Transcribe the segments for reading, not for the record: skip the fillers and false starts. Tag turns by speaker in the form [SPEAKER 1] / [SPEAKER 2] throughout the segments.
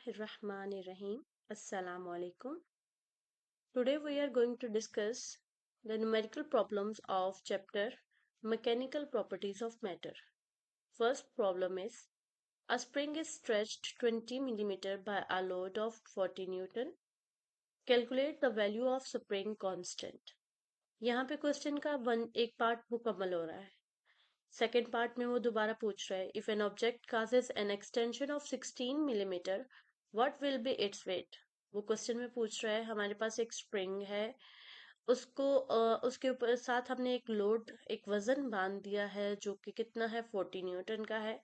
[SPEAKER 1] Bismillahirrahmanirrahim. Assalamu alaikum. Today we are going to discuss the numerical problems of chapter Mechanical Properties of Matter. First problem is a spring is stretched 20 mm by a load of 40 Newton. Calculate the value of spring constant. यहाँ पे question का एक part मुकम्मल हो रहा है. Second part में वो दोबारा पूछ रहा है if an object causes an extension of 16 mm what will be its weight. वो क्वेश्चन में पूछ रहा है हमारे पास एक स्प्रिंग है उसके ऊपर साथ हमने एक लोड एक वजन बांध दिया है जो कि कितना है 40 न्यूटन का है.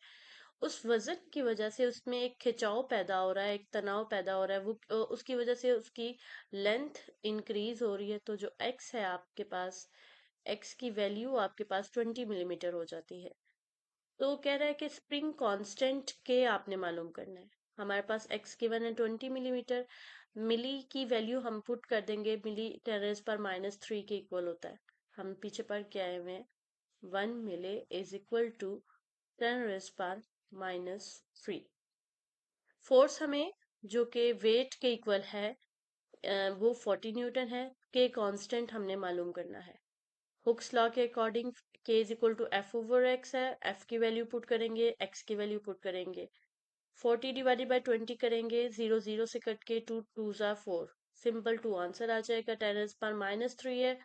[SPEAKER 1] उस वजन की वजह से उसमें एक खिंचाव पैदा हो रहा है एक तनाव पैदा हो रहा है वो उसकी वजह से उसकी लेंथ इंक्रीज हो रही है. तो जो एक्स है आपके पास एक्स की वैल्यू आपके पास 20 मिलीमीटर हो जाती है. तो कह रहा है कि स्प्रिंग कांस्टेंट के आपने मालूम करना है. हमारे पास एक्स गिवन है 20 मिलीमीटर. मिली की वैल्यू हम पुट कर देंगे मिली 10⁻³ के इक्वल होता है. हम पीछे पढ़ के आए हुए हैं 1 मिली इज इक्वल टू 10⁻³ फोर्स हमें जो कि वेट के इक्वल है वो 40 न्यूटन है. के कांस्टेंट हमने मालूम करना है. हुक्स लॉ के अकॉर्डिंग के is equal to F over X है. एफ की वैल्यू पुट करेंगे एक्स की वैल्यू पुट करेंगे 40 डिवाइडेड बाय 20 करेंगे 0 0 से कट के 2 2 ज़ा 4 सिंपल 2 आंसर आ जाएगा. 10⁻³ है.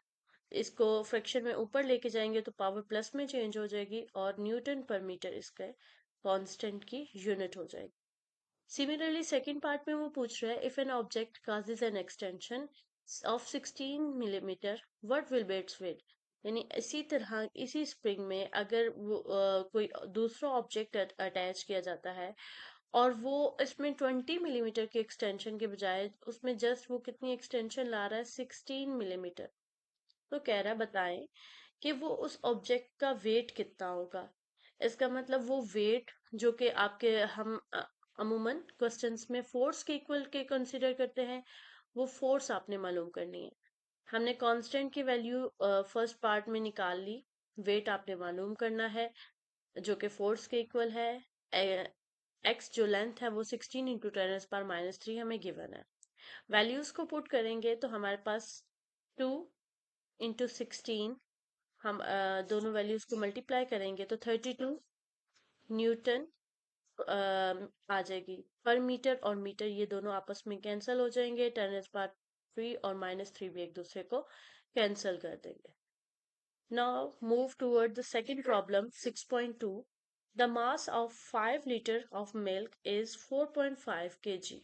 [SPEAKER 1] इसको फ्रैक्शन में ऊपर लेके जाएंगे तो पावर प्लस में चेंज हो जाएगी और न्यूटन पर मीटर इसका कांस्टेंट की यूनिट हो जाएगी. सिमिलरली सेकंड पार्ट में वो पूछ रहा है if an object causes an extension of 16 millimetre what will be its weight. यानी इसी तरह इसी स्प्रिंग में अगर वो कोई दूसरा ऑब्जेक्ट अटैच किया जाता है और वो इसमें 20 मिलीमीटर की एक्सटेंशन के बजाय उसमें जस्ट वो कितनी एक्सटेंशन ला रहा है 16 मिलीमीटर. तो कह रहा है बताएं कि वो उस ऑब्जेक्ट का वेट कितना होगा. इसका मतलब वो वेट जो कि आपके हम अमूमन क्वेश्चंस में फोर्स के इक्वल के कंसीडर करते हैं वो फोर्स आपने मालूम करनी है. हमने कांस्टेंट की वैल्यू फर्स्ट पार्ट में निकाल ली. वेट आपने मालूम करना है जो कि फोर्स के इक्वल है. एक्स जो लेंथ है वो 16 इंटू 10⁻³ हमें गिवन है. वैल्यूज को पुट करेंगे तो हमारे पास 2 इंटू 16 हम दोनों वैल्यूज को मल्टीप्लाई करेंगे तो 32 न्यूटन आ जाएगी पर मीटर. और मीटर ये दोनों आपस में कैंसिल हो जाएंगे. 10⁻³ और -3 भी एक दूसरे को कैंसिल कर देंगे. Now move toward the second problem 6.2. The mass of 5 liter of milk is 4.5 kg.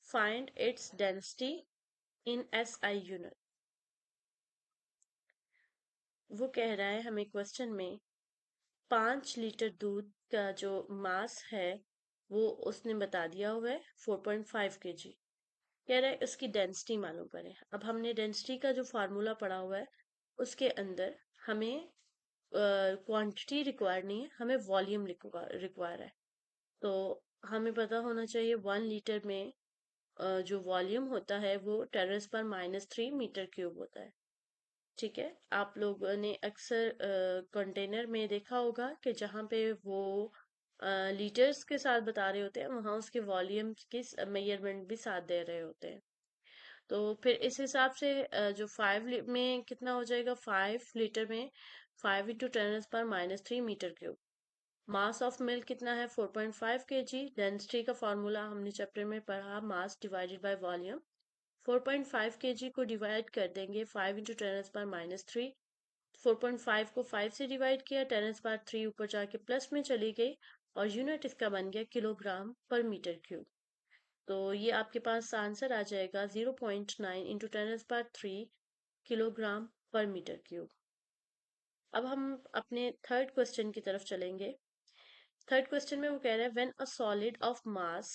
[SPEAKER 1] Find its density in SI unit. वो कह रहा है हमें क्वेश्चन में 5 लीटर दूध का जो मास है वो उसने बता दिया हुआ है 4.5 kg. कह रहा है उसकी डेंसिटी मालूम करें. अब हमने डेंसिटी का जो फार्मूला पढ़ा हुआ है उसके अंदर हमें क्वांटिटी रिक्वायर नहीं है हमें वॉल्यूम रिक्वायर है. तो हमें पता होना चाहिए 1 लीटर में जो वॉल्यूम होता है वो 10⁻³ मीटर क्यूब होता है. ठीक है. आप लोगों ने अक्सर कंटेनर में देखा होगा कि जहाँ पे वो लीटर्स के साथ बता रहे होते हैं वहां उसके वॉल्यूम की मेजरमेंट भी साथ दे रहे होते हैं. तो फिर इस हिसाब से जो 5 में कितना हो जाएगा 5 लीटर में 5 into 10⁻³ metre cube. Mass of milk कितना है 4.5 kg. डेंसिटी का फॉर्मूला हमने चैप्टर में पढ़ा mass divided by volume. 4.5 kg को डिवाइड कर देंगे 5 इंटू 10⁻³. 4.5 को 5 से डिवाइड किया 10⁻³ ऊपर जाके प्लस में चली गई और यूनिट इसका बन गया किलोग्राम पर मीटर क्यूब. तो ये आपके पास आंसर आ जाएगा 0.9 इंटू 10⁻³ किलोग्राम पर मीटर क्यूब. अब हम अपने थर्ड क्वेश्चन की तरफ चलेंगे. थर्ड क्वेश्चन में वो कह रहा है when a solid of mass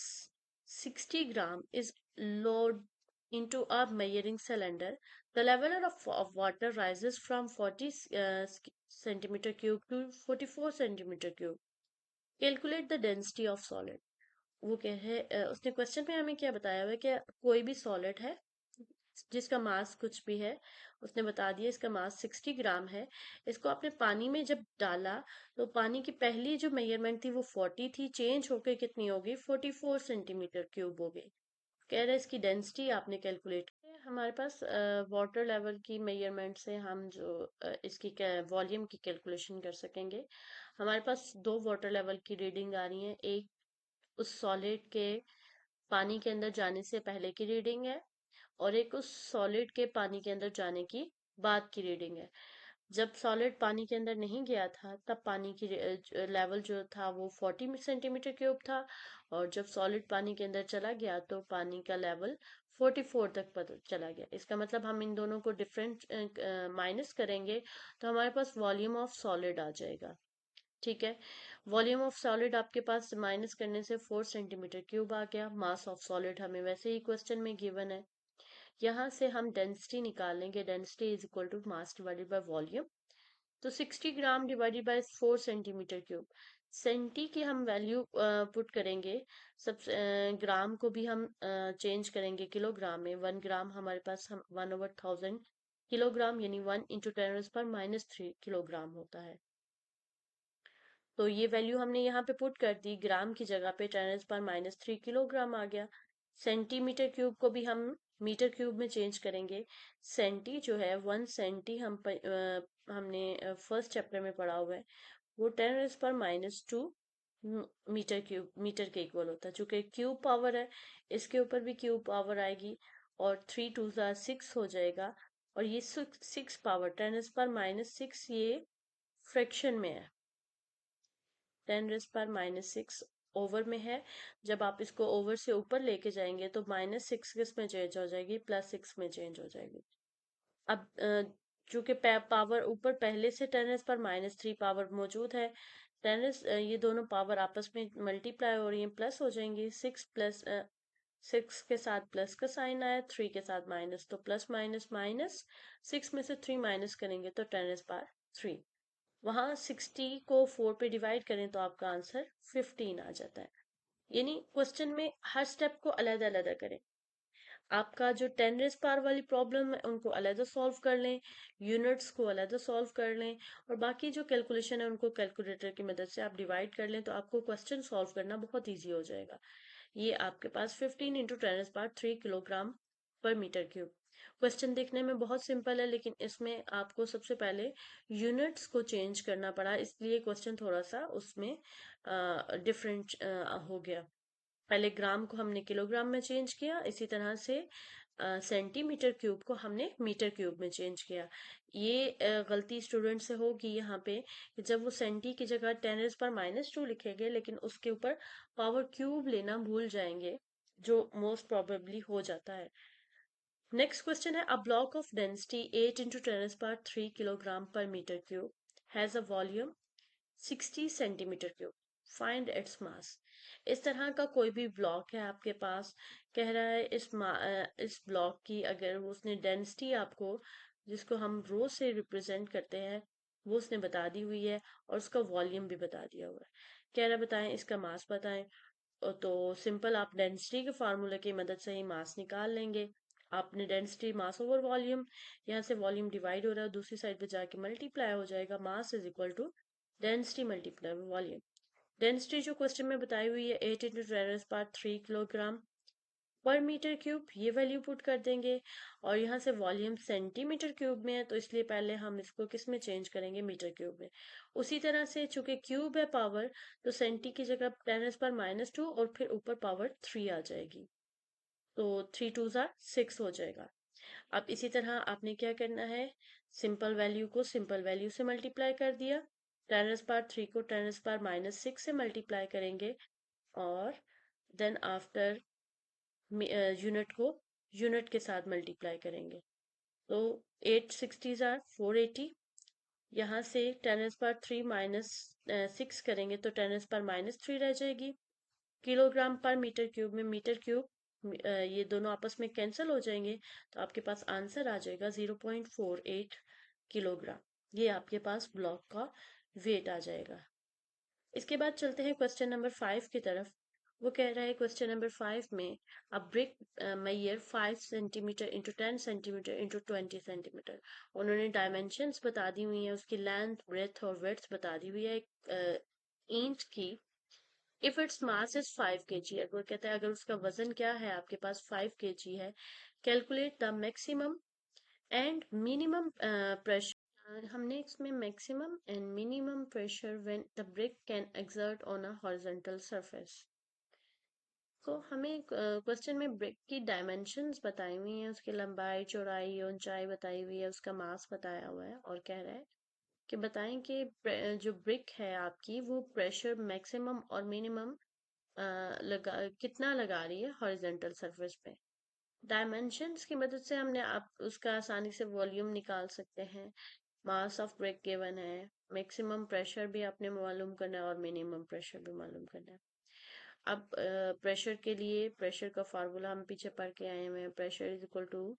[SPEAKER 1] 60 gram is load into a measuring cylinder, the level of water rises from 40 centimeter cube to 44 centimeter cube. Calculate the density of solid. वो कह है उसने क्वेश्चन में हमें क्या बताया हुआ है कि कोई भी सॉलिड है जिसका मास कुछ भी है, उसने बता दिया इसका मास 60 ग्राम है। इसको आपने पानी में जब डाला तो पानी की पहली जो मेजरमेंट थी वो 40 थी, चेंज होके कितनी हो गई, 44 सेंटीमीटर क्यूब हो गई। कह रहे हैं इसकी डेंसिटी आपने कैलकुलेट हमारे पास वाटर लेवल की मेजरमेंट से हम जो इसकी वॉल्यूम की कैलकुलेशन कर सकेंगे। हमारे पास दो वाटर लेवल की रीडिंग आ रही है, एक उस सॉलिड के पानी के अंदर जाने से पहले की रीडिंग है और एक उस सॉलिड के पानी के अंदर जाने की बाद की रीडिंग है। जब सॉलिड पानी के अंदर नहीं गया था तब पानी की लेवल जो था वो 40 सेंटीमीटर क्यूब था, और जब सॉलिड पानी के अंदर चला गया तो पानी का लेवल 44 तक पता चला गया। इसका मतलब हम इन दोनों को डिफरेंट माइनस करेंगे तो हमारे पास वॉल्यूम ऑफ सॉलिड आ जाएगा। ठीक है, वॉल्यूम ऑफ सॉलिड आपके पास माइनस करने से 4 सेंटीमीटर क्यूब आ गया। मास ऑफ सॉलिड हमें वैसे ही क्वेश्चन में गिवन है। यहाँ से हम डेंसिटी निकालेंगे, density is equal to mass divided by volume. तो 60 gram divided by 4 centimetre cube, centi की हम वैल्यू पुट करेंगे, सब ग्राम को भी हम चेंज करेंगे किलोग्राम में। 1 ग्राम हमारे पास हम 1/1000 किलोग्राम यानी 1 × 10⁻³ किलोग्राम होता है। तो ये वैल्यू हमने यहाँ पे पुट कर दी, ग्राम की जगह पे 10⁻³ किलोग्राम आ गया। सेंटीमीटर क्यूब को भी हम मीटर क्यूब में चेंज करेंगे। सेंटी जो है 1 सेंटी हमने फर्स्ट चैप्टर में पढ़ा हुआ है, वो 10⁻²मीटर के इक्वल होता है। चूंकि क्यूब पावर है, इसके ऊपर भी क्यूब पावर आएगी और 3 2 6 हो जाएगा। और ये 6 पावर 10⁻⁶ ये फ्रैक्शन में है, 10⁻�6 ओवर में है। जब आप इसको ओवर से ऊपर लेके जाएंगे तो -6 किस में चेंज हो जाएगी, +6 में चेंज हो जाएगी। अब चूंकि पावर ऊपर पहले से 10⁻³ पावर मौजूद है, ये दोनों पावर आपस में मल्टीप्लाई हो रही है, प्लस हो जाएंगी। 6 के साथ प्लस का साइन आया, 3 के साथ माइनस, तो प्लस माइनस माइनस, 6 में से 3 माइनस करेंगे तो 10⁻³ वहां 60 को 4 पे डिवाइड करें तो आपका आंसर 15 आ जाता है। यानी क्वेश्चन में हर स्टेप को अलग अलग करें। आपका जो 10 रेज पावर वाली प्रॉब्लम है उनको अलग सॉल्व कर लें, यूनिट्स को अलग सॉल्व कर लें, और बाकी जो कैलकुलेशन है उनको कैलकुलेटर की मदद से आप डिवाइड कर लें, तो आपको क्वेश्चन सॉल्व करना बहुत ईजी हो जाएगा। ये आपके पास 15 × 10⁻³ किलोग्राम पर मीटर क्यूब। क्वेश्चन देखने में बहुत सिंपल है, लेकिन इसमें आपको सबसे पहले यूनिट्स को चेंज करना पड़ा, इसलिए क्वेश्चन थोड़ा सा उसमें डिफरेंट हो गया। पहले ग्राम को हमने किलोग्राम में चेंज किया, इसी तरह से सेंटीमीटर क्यूब को हमने मीटर क्यूब में चेंज किया। ये गलती स्टूडेंट से होगी यहाँ पे कि जब वो सेंटी की जगह 10⁻⁻² लिखेंगे लेकिन उसके ऊपर पावर क्यूब लेना भूल जाएंगे, जो मोस्ट प्रोबेबली हो जाता है। नेक्स्ट क्वेश्चन है, a block of density 8 × 10⁻³ kilogram पर metre cube has a volume 60 centimetre cube, find its mass. इस तरह का कोई भी ब्लॉक है आपके पास, कह रहा है इस ब्लॉक की अगर उसने डेंसिटी आपको, जिसको हम रो से रिप्रेजेंट करते हैं, वो उसने बता दी हुई है और उसका वॉल्यूम भी बता दिया हुआ है। कह रहा है बताएं इसका मास बताएं। तो सिंपल आप डेंसिटी के फार्मूले की मदद से ही मास निकाल लेंगे। आपने डेंसिटी मास ओवर वॉल्यूम, यहाँ से वॉल्यूम डिवाइड हो रहा है, दूसरी साइड पे जाके मल्टीप्लाई हो जाएगा, mass is equal to density multiply volume. Density जो क्वेश्चन में बताई हुई है 8 × 10⁻³ किलोग्राम पर मीटर क्यूब, ये वैल्यू पुट कर देंगे। और यहाँ से वॉल्यूम सेंटीमीटर क्यूब में है तो इसलिए पहले हम इसको किस में चेंज करेंगे, मीटर क्यूब में। उसी तरह से चूंकि क्यूब है पावर, तो सेंटी की जगह 10⁻⁻² और फिर ऊपर पावर 3 आ जाएगी, तो 3 2 6 हो जाएगा। अब इसी तरह आपने क्या करना है, सिंपल वैल्यू को सिंपल वैल्यू से मल्टीप्लाई कर दिया, 10⁻³ को 10⁻⁻6 से मल्टीप्लाई करेंगे, और देन आफ्टर यूनिट को यूनिट के साथ मल्टीप्लाई करेंगे। तो 8 60s आर 480, यहाँ से 10⁻³ माइनस 6 करेंगे तो 10⁻⁻³ रह जाएगी। किलोग्राम पर मीटर क्यूब में मीटर क्यूब ये दोनों आपस में कैंसिल हो जाएंगे, तो आपके पास आंसर आ जाएगा 0.48 किलोग्राम। ये आपके पास ब्लॉक का वेट आ जाएगा। इसके बाद चलते हैं क्वेश्चन नंबर 5 की तरफ। वो कह रहा है क्वेश्चन नंबर 5 में, अ brick mayor 5 centimetre into 10 centimetre into 20 centimetre. उन्होंने डायमेंशंस बता दी हुई है, उसकी लेंथ ब्रेथ और विड्थ बता दी हुई है ईंट की। If its mass is 5 kg, अगर कहता है अगर उसका वजन क्या है आपके पास 5 kg है, calculate the maximum and minimum pressure. हमने इसमें maximum and minimum pressure when the brick can exert on a horizontal surface. तो हमें क्वेश्चन में ब्रिक की डायमेंशंस बताई हुई हैं, उसकी लंबाई चौड़ाई ऊंचाई बताई हुई है, उसका मास बताया हुआ है, और कह रहा है कि बताएं कि जो ब्रिक है आपकी वो प्रेशर मैक्सिमम और मिनिमम कितना लगा रही है हॉरिजॉन्टल सरफेस पे। डायमेंशंस की मदद से हमने आप उसका आसानी से वॉल्यूम निकाल सकते हैं। मास ऑफ ब्रिक गिवन है, मैक्सिमम प्रेशर भी आपने मालूम करना है और मिनिमम प्रेशर भी मालूम करना है। अब प्रेशर के लिए प्रेशर का फार्मूला हम पीछे पढ़ के आए हुए हैं। Pressure is equal to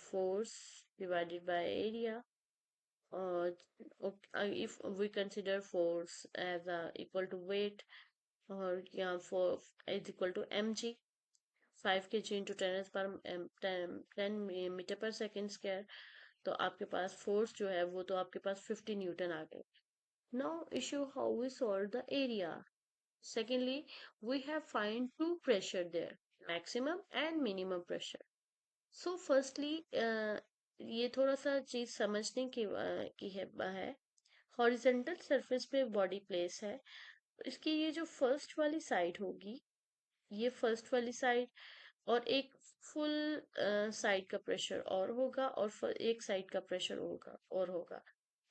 [SPEAKER 1] force divided by area, और if we consider force as equal to weight, और यहाँ for is equal to mg, 5 kg into 10 metre पर सेकेंड स्क्वायर। तो आपके पास फोर्स जो है वो तो आपके पास 50 न्यूटन आ गए। Now issue how we solve the area. Secondly, we have find two pressure there, maximum and minimum pressure. So firstly, ये थोड़ा सा चीज समझने की है। हॉरिजेंटल सरफेस पे बॉडी प्लेस है, इसकी ये जो फर्स्ट वाली साइड होगी, ये फर्स्ट वाली साइड, और एक फुल साइड का प्रेशर और होगा, और एक साइड का प्रेशर होगा और होगा।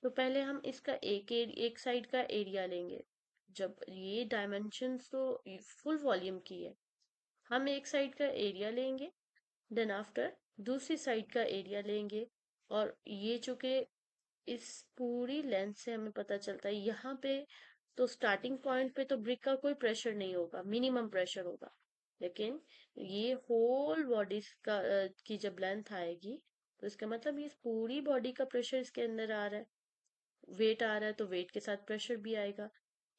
[SPEAKER 1] तो पहले हम इसका एक साइड का एरिया लेंगे। जब ये डायमेंशंस तो फुल वॉल्यूम की है, हम एक साइड का एरिया लेंगे, देन आफ्टर दूसरी साइड का एरिया लेंगे। और ये चूंकि इस पूरी लेंथ से हमें पता चलता है यहाँ पे, तो स्टार्टिंग पॉइंट पे तो ब्रिक का कोई प्रेशर नहीं होगा, मिनिमम प्रेशर होगा। लेकिन ये होल बॉडी का की जब लेंथ आएगी, तो इसका मतलब ये पूरी बॉडी का प्रेशर इसके अंदर आ रहा है। वेट आ रहा है तो वेट के साथ प्रेशर भी आएगा।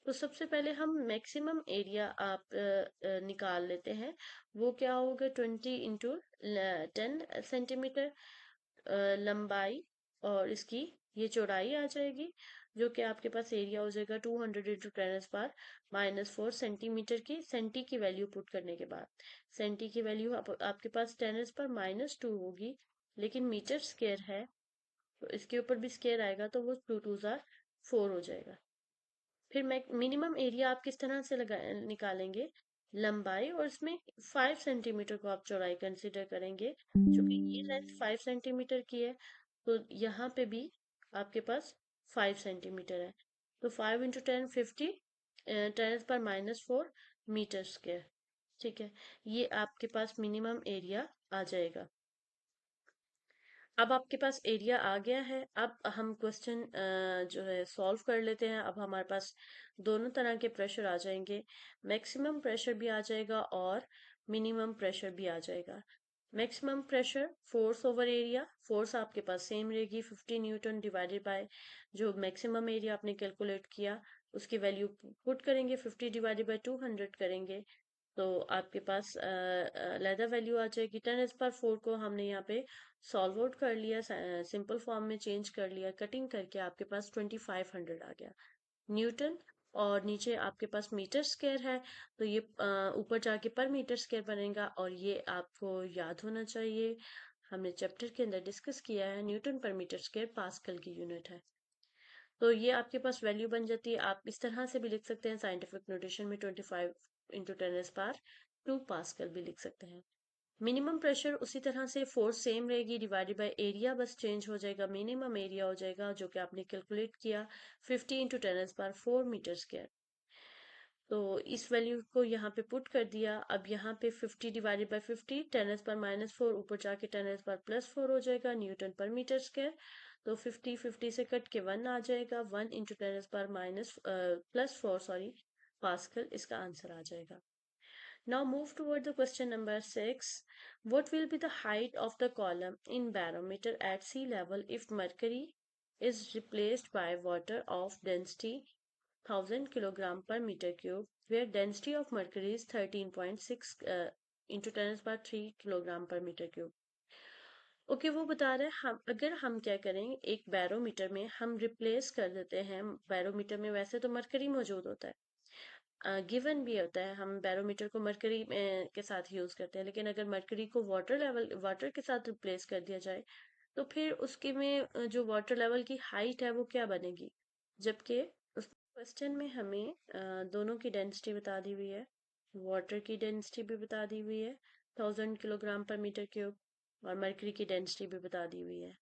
[SPEAKER 1] तो सबसे पहले हम मैक्सिमम एरिया आप निकाल लेते हैं। वो क्या होगा, 20 into 10 सेंटीमीटर लंबाई, और इसकी ये चौड़ाई आ जाएगी, जो कि आपके पास एरिया हो जाएगा 200 into 10⁻⁴ सेंटीमीटर की। सेंटी की वैल्यू पुट करने के बाद, सेंटी की वैल्यू आपके पास 10⁻⁻² होगी, लेकिन मीटर स्क्वायर है तो इसके ऊपर भी स्क्वायर आएगा, तो वो 2 2 4 हो जाएगा। फिर मिनिमम एरिया आप किस तरह से निकालेंगे, लंबाई और इसमें 5 सेंटीमीटर को आप चौड़ाई कंसिडर करेंगे। क्योंकि ये लेंथ 5 सेंटीमीटर की है, तो यहाँ पे भी आपके पास 5 सेंटीमीटर है। तो 5 into 10 50, 10⁻⁴ मीटर स्क्वायर। ठीक है, ये आपके पास मिनिमम एरिया आ जाएगा। अब आपके पास एरिया आ गया है, अब हम क्वेश्चन जो है सॉल्व कर लेते हैं। अब हमारे पास दोनों तरह के प्रेशर आ जाएंगे, मैक्सिमम प्रेशर भी आ जाएगा और मिनिमम प्रेशर भी आ जाएगा। Maximum pressure force over area, force आपके पास सेम रहेगी 50 न्यूटन डिवाइडेड बाय जो मैक्सिमम एरिया आपने कैलकुलेट किया, उसकी वैल्यू पुट करेंगे, 50 डिवाइडेड बाय 200 करेंगे, तो आपके पास लेदर वैल्यू आ जाएगी। 10⁻⁴ को हमने यहाँ पे सॉल्व आउट कर लिया, सिंपल फॉर्म में चेंज कर लिया, कटिंग करके आपके पास 2500 आ गया न्यूटन। और नीचे आपके पास मीटर स्क्वायर है, तो ये ऊपर जाके पर मीटर स्क्वायर बनेगा, और ये आपको याद होना चाहिए, हमने चैप्टर के अंदर डिस्कस किया है, न्यूटन पर मीटर स्क्वायर पास्कल की यूनिट है। तो ये आपके पास वैल्यू बन जाती है। आप इस तरह से भी लिख सकते हैं साइंटिफिक नोटेशन में, 25 into 10⁻² पास्कल भी लिख सकते हैं। मिनिमम प्रेशर उसी तरह से, फोर्स सेम रहेगी डिवाइडेड बाय एरिया बस चेंज हो जाएगा, मिनिमम एरिया हो जाएगा जो कि आपने कैलकुलेट किया 50 into 10⁻⁴ मीटर स्क्वायर। तो इस वैल्यू को यहाँ पे पुट कर दिया। अब यहाँ पे 50 डिवाइडेड बाय 50, 10⁻⁻⁴, ऊपर जाके 10⁻+4 हो जाएगा न्यूटन पर मीटर स्क्वायर। तो 50 50 से कट के 1 आ जाएगा, 1 into 10⁻⁻+4 सॉरी पास्कल इसका आंसर आ जाएगा। Now move toward the question number 6. What will be the height of the column in barometer at sea level if mercury is replaced by water of density 1000 kg/m3, where density of mercury is 13.6 into 10⁻³ kg/m3। Okay, वो बता रहे हैं अगर हम क्या करें, एक barometer में हम रिप्लेस कर देते हैं, बैरोमीटर में वैसे तो मरकरी मौजूद होता है, गिवन भी होता है, हम बैरोमीटर को मरकरी के साथ यूज करते हैं, लेकिन अगर मरकरी को वाटर के साथ रिप्लेस कर दिया जाए तो फिर उसके में जो वाटर लेवल की हाइट है वो क्या बनेगी, जबकि उस क्वेश्चन में हमें दोनों की डेंसिटी बता दी हुई है, वाटर की डेंसिटी भी बता दी हुई है 1000 kg/m3 और मरकरी की डेंसिटी भी बता दी हुई है।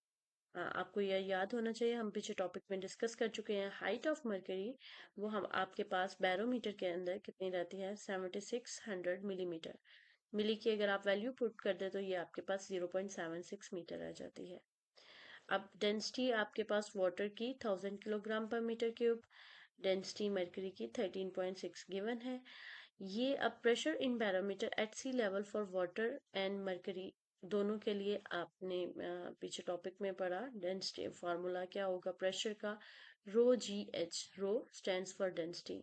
[SPEAKER 1] आपको यह याद होना चाहिए, हम पीछे टॉपिक में डिस्कस कर चुके हैं। हाइट ऑफ मरकरी वो हम आपके पास बैरोमीटर के अंदर कितनी रहती है, 7600 मिलीमीटर। मिली की अगर आप वैल्यू पुट कर दे तो ये आपके पास 0.76 मीटर आ जाती है। अब डेंसिटी आपके पास वाटर की 1000 kg/m3, डेंसिटी मरकरी की 13.6 गिवन है। ये अब pressure in barometer at sea level for water and mercury दोनों के लिए आपने पीछे टॉपिक में पढ़ा। डेंसिटी फार्मूला क्या होगा प्रेशर का, ρ(Gh), rho stands for density.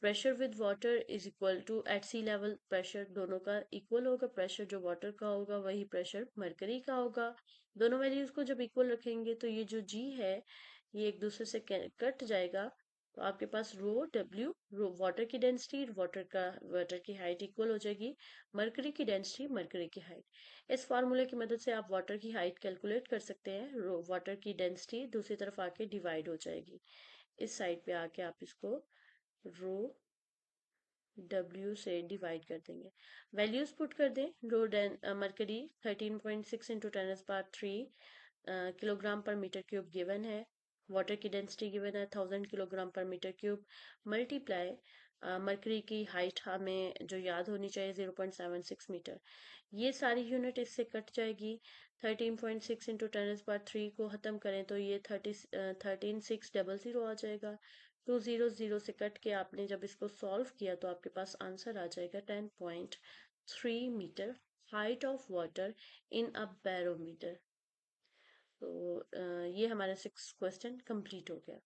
[SPEAKER 1] Pressure with water is equal to at sea level pressure, दोनों का इक्वल होगा, प्रेशर जो वाटर का होगा वही प्रेशर मरकरी का होगा। दोनों वैल्यूज को जब इक्वल रखेंगे तो ये जो जी है ये एक दूसरे से कट जाएगा, तो आपके पास रो वाटर की डेंसिटी, वाटर की हाइट इक्वल हो जाएगी मरकरी की डेंसिटी, मरकरी की हाइट। इस फार्मूले की मदद से आप वाटर की हाइट कैलकुलेट कर सकते हैं। वाटर की डेंसिटी दूसरी तरफ आके डिवाइड हो जाएगी, इस साइड पे आके आप इसको रो W से डिवाइड कर देंगे, वैल्यूज पुट कर दें। मरकरी 13.6 इंटू 10⁻³ kg/m3 गिवन है, वाटर की डेंसिटी गिवन है 1000 kg/m3, मल्टीप्लाई मरकरी की हाइट हमें जो याद होनी चाहिए 0.76 मीटर। ये सारी यूनिट इससे कट जाएगी, 13.6 इंटू 10⁻³ को खत्म करें तो ये 13600 आ जाएगा। 200 से कट के आपने जब इसको सॉल्व किया तो आपके पास आंसर आ जाएगा 10.3 metre height of water in a barometer. तो ये हमारा 6 क्वेश्चन कंप्लीट हो गया।